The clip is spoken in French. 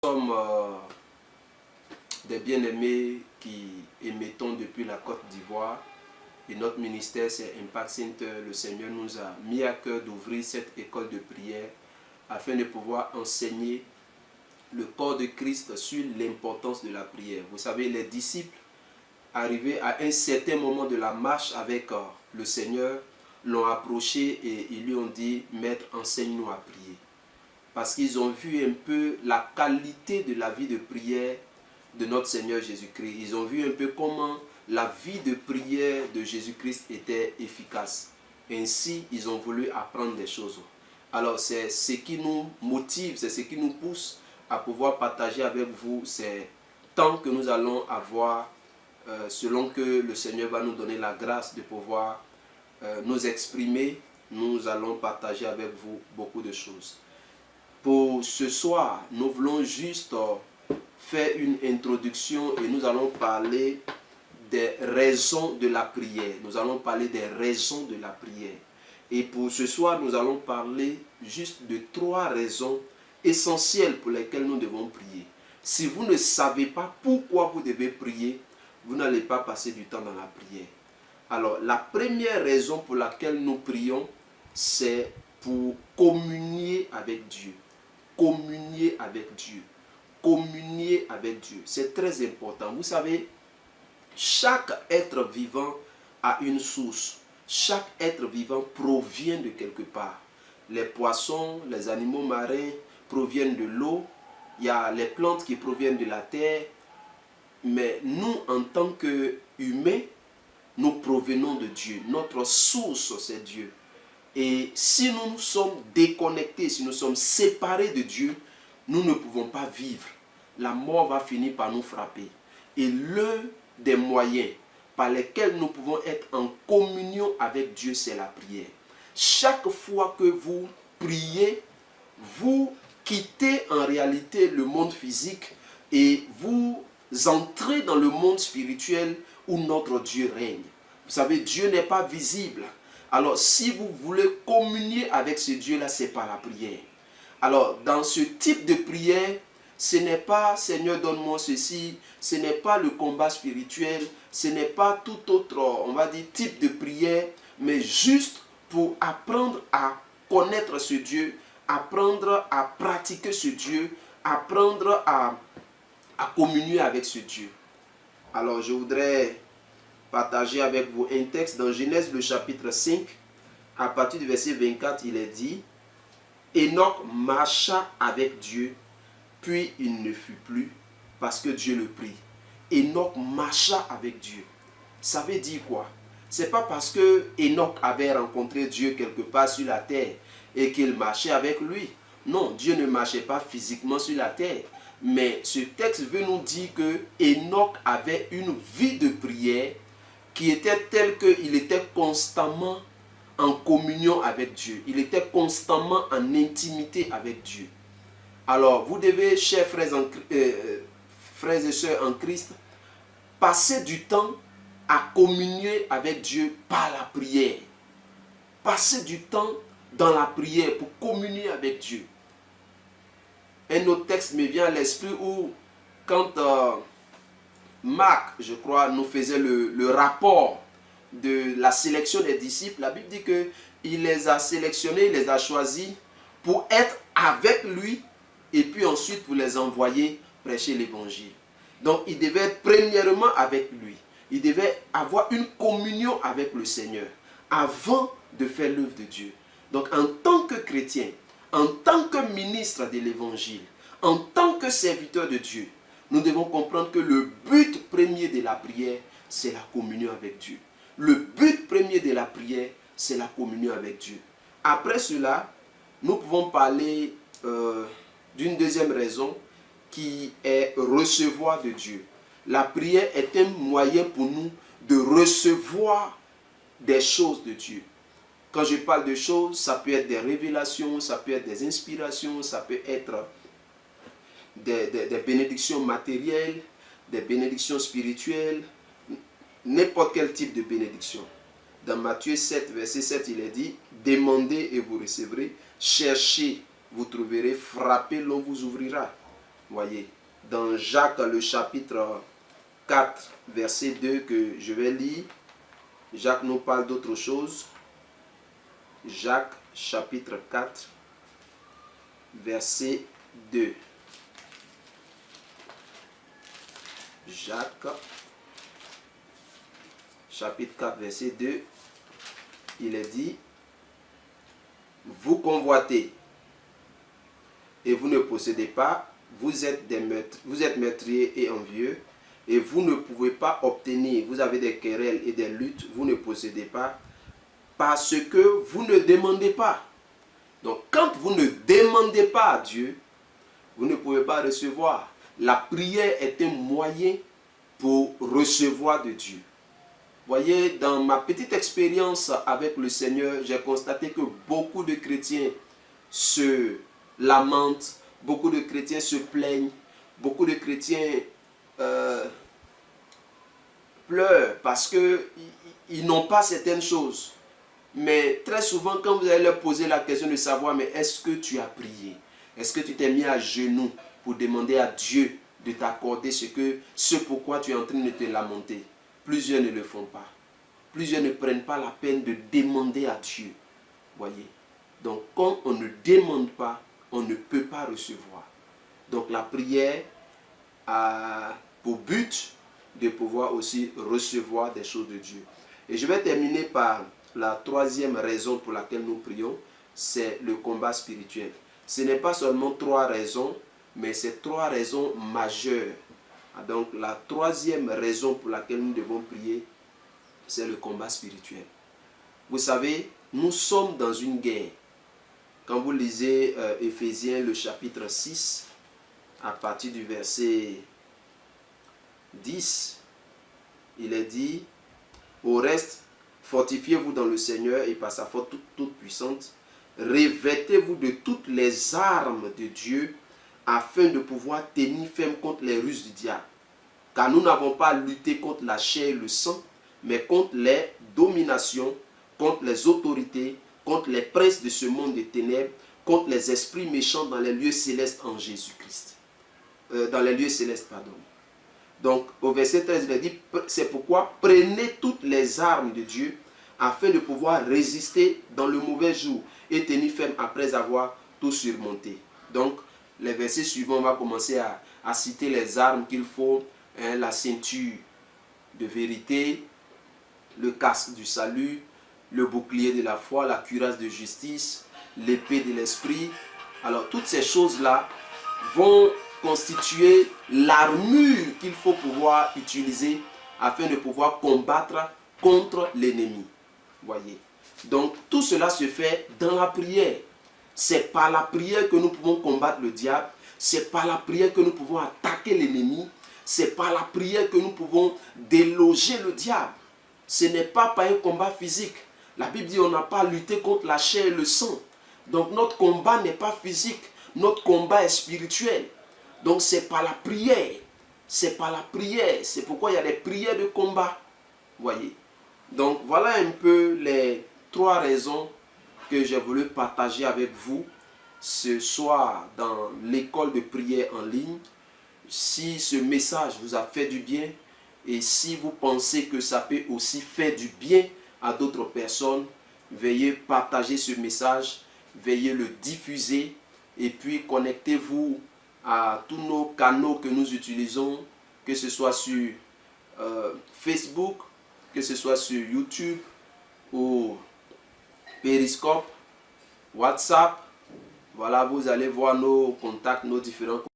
sommes des bien-aimés qui émettons depuis la Côte d'Ivoire et notre ministère c'est Impact Center. Le Seigneur nous a mis à cœur d'ouvrir cette école de prière afin de pouvoir enseigner le corps de Christ sur l'importance de la prière. Vous savez, les disciples arrivés à un certain moment de la marche avec le Seigneur l'ont approché et ils lui ont dit: Maître, enseigne-nous à prier. Parce qu'ils ont vu un peu la qualité de la vie de prière de notre Seigneur Jésus-Christ. Ils ont vu un peu comment la vie de prière de Jésus-Christ était efficace. Ainsi, ils ont voulu apprendre des choses. Alors, c'est ce qui nous motive, c'est ce qui nous pousse à pouvoir partager avec vous ces temps que nous allons avoir selon que le Seigneur va nous donner la grâce de pouvoir nous exprimer. Nous allons partager avec vous beaucoup de choses. Pour ce soir, nous voulons juste faire une introduction et nous allons parler des raisons de la prière. Nous allons parler des raisons de la prière. Et pour ce soir, nous allons parler juste de 3 raisons essentielles pour lesquelles nous devons prier. Si vous ne savez pas pourquoi vous devez prier, vous n'allez pas passer du temps dans la prière. Alors, la première raison pour laquelle nous prions, c'est pour communier avec Dieu. Communier avec Dieu. Communier avec Dieu. C'est très important. Vous savez, chaque être vivant a une source. Chaque être vivant provient de quelque part. Les poissons, les animaux marins proviennent de l'eau. Il y a les plantes qui proviennent de la terre. Mais nous, en tant qu'humains, nous provenons de Dieu. Notre source, c'est Dieu. Et si nous sommes déconnectés, si nous sommes séparés de Dieu, nous ne pouvons pas vivre. La mort va finir par nous frapper. Et l'un des moyens par lesquels nous pouvons être en communion avec Dieu, c'est la prière. Chaque fois que vous priez, vous quittez en réalité le monde physique et vous entrez dans le monde spirituel où notre Dieu règne. Vous savez, Dieu n'est pas visible. Alors, si vous voulez communier avec ce Dieu-là, c'est par la prière. Alors, dans ce type de prière, ce n'est pas « Seigneur, donne-moi ceci », ce n'est pas le combat spirituel, ce n'est pas tout autre, on va dire, type de prière, mais juste pour apprendre à connaître ce Dieu, apprendre à pratiquer ce Dieu, apprendre à communier avec ce Dieu. Alors, je voudrais partager avec vous un texte dans Genèse, le chapitre 5, à partir du verset 24, il est dit: Enoch marcha avec Dieu, puis il ne fut plus, parce que Dieu le prit. Enoch marcha avec Dieu. Ça veut dire quoi? C'est pas parce que Enoch avait rencontré Dieu quelque part sur la terre et qu'il marchait avec lui. Non, Dieu ne marchait pas physiquement sur la terre. Mais ce texte veut nous dire que Enoch avait une vie de prière qui était telle qu'il était constamment en communion avec Dieu. Il était constamment en intimité avec Dieu. Alors, vous devez, chers frères et sœurs en Christ, passer du temps à communier avec Dieu par la prière. Passer du temps dans la prière pour communier avec Dieu. Un autre texte me vient à l'esprit où, quand Marc, je crois, nous faisait le rapport de la sélection des disciples, la Bible dit qu'il les a sélectionnés, il les a choisis pour être avec lui et puis ensuite pour les envoyer prêcher l'évangile. Donc il devait être premièrement avec lui. Il devait avoir une communion avec le Seigneur avant de faire l'œuvre de Dieu. Donc en tant que chrétien, en tant que ministre de l'évangile, en tant que serviteur de Dieu, nous devons comprendre que le but premier de la prière, c'est la communion avec Dieu. Le but premier de la prière, c'est la communion avec Dieu. Après cela, nous pouvons parler d'une deuxième raison qui est recevoir de Dieu. La prière est un moyen pour nous de recevoir des choses de Dieu. Quand je parle de choses, ça peut être des révélations, ça peut être des inspirations, ça peut être des bénédictions matérielles, des bénédictions spirituelles, n'importe quel type de bénédiction. Dans Matthieu 7, verset 7, il est dit: Demandez et vous recevrez, cherchez, vous trouverez, frappez, l'on vous ouvrira. Voyez, dans Jacques, le chapitre 4, verset 2 que je vais lire, Jacques nous parle d'autre chose. Jacques, chapitre 4, verset 2. Jacques, chapitre 4, verset 2, il est dit, vous convoitez et vous ne possédez pas, vous êtes meurtriers et envieux, et vous ne pouvez pas obtenir, vous avez des querelles et des luttes, vous ne possédez pas, parce que vous ne demandez pas. Donc quand vous ne demandez pas à Dieu, vous ne pouvez pas recevoir. La prière est un moyen pour recevoir de Dieu. Voyez, dans ma petite expérience avec le Seigneur, j'ai constaté que beaucoup de chrétiens se lamentent, beaucoup de chrétiens se plaignent, beaucoup de chrétiens pleurent parce qu'ils n'ont pas certaines choses. Mais très souvent, quand vous allez leur poser la question de savoir, mais est-ce que tu as prié? Est-ce que tu t'es mis à genoux pour demander à Dieu de t'accorder ce pourquoi tu es en train de te lamenter? Plusieurs ne le font pas. Plusieurs ne prennent pas la peine de demander à Dieu. Voyez. Donc, quand on ne demande pas, on ne peut pas recevoir. Donc, la prière a pour but de pouvoir aussi recevoir des choses de Dieu. Et je vais terminer par la troisième raison pour laquelle nous prions, c'est le combat spirituel. Ce n'est pas seulement trois raisons, mais c'est trois raisons majeures. Donc la troisième raison pour laquelle nous devons prier, c'est le combat spirituel. Vous savez, nous sommes dans une guerre. Quand vous lisez Éphésiens le chapitre 6, à partir du verset 10, il est dit, au reste, fortifiez-vous dans le Seigneur et par sa force toute puissante, revêtez-vous de toutes les armes de Dieu afin de pouvoir tenir ferme contre les ruses du diable. Car nous n'avons pas à lutter contre la chair et le sang, mais contre les dominations, contre les autorités, contre les princes de ce monde des ténèbres, contre les esprits méchants dans les lieux célestes en Jésus-Christ. Dans les lieux célestes, pardon. Donc, au verset 13, il est dit, c'est pourquoi prenez toutes les armes de Dieu afin de pouvoir résister dans le mauvais jour et tenir ferme après avoir tout surmonté. Donc, les versets suivants, on va commencer à citer les armes qu'il faut, hein, la ceinture de vérité, le casque du salut, le bouclier de la foi, la cuirasse de justice, l'épée de l'esprit. Alors, toutes ces choses-là vont constituer l'armure qu'il faut pouvoir utiliser afin de pouvoir combattre contre l'ennemi. Voyez. Donc tout cela se fait dans la prière. C'est par la prière que nous pouvons combattre le diable. C'est par la prière que nous pouvons attaquer l'ennemi. C'est par la prière que nous pouvons déloger le diable. Ce n'est pas par un combat physique. La Bible dit qu'on n'a pas à lutter contre la chair et le sang. Donc notre combat n'est pas physique. Notre combat est spirituel. Donc c'est par la prière. C'est par la prière. C'est pourquoi il y a des prières de combat. Voyez. Donc voilà un peu les trois raisons que j'ai voulu partager avec vous ce soir dans l'école de prière en ligne. Si ce message vous a fait du bien et si vous pensez que ça peut aussi faire du bien à d'autres personnes, veuillez partager ce message, veuillez le diffuser et puis connectez-vous à tous nos canaux que nous utilisons, que ce soit sur Facebook, que ce soit sur YouTube ou Periscope, WhatsApp. Voilà, vous allez voir nos contacts, nos différents contacts.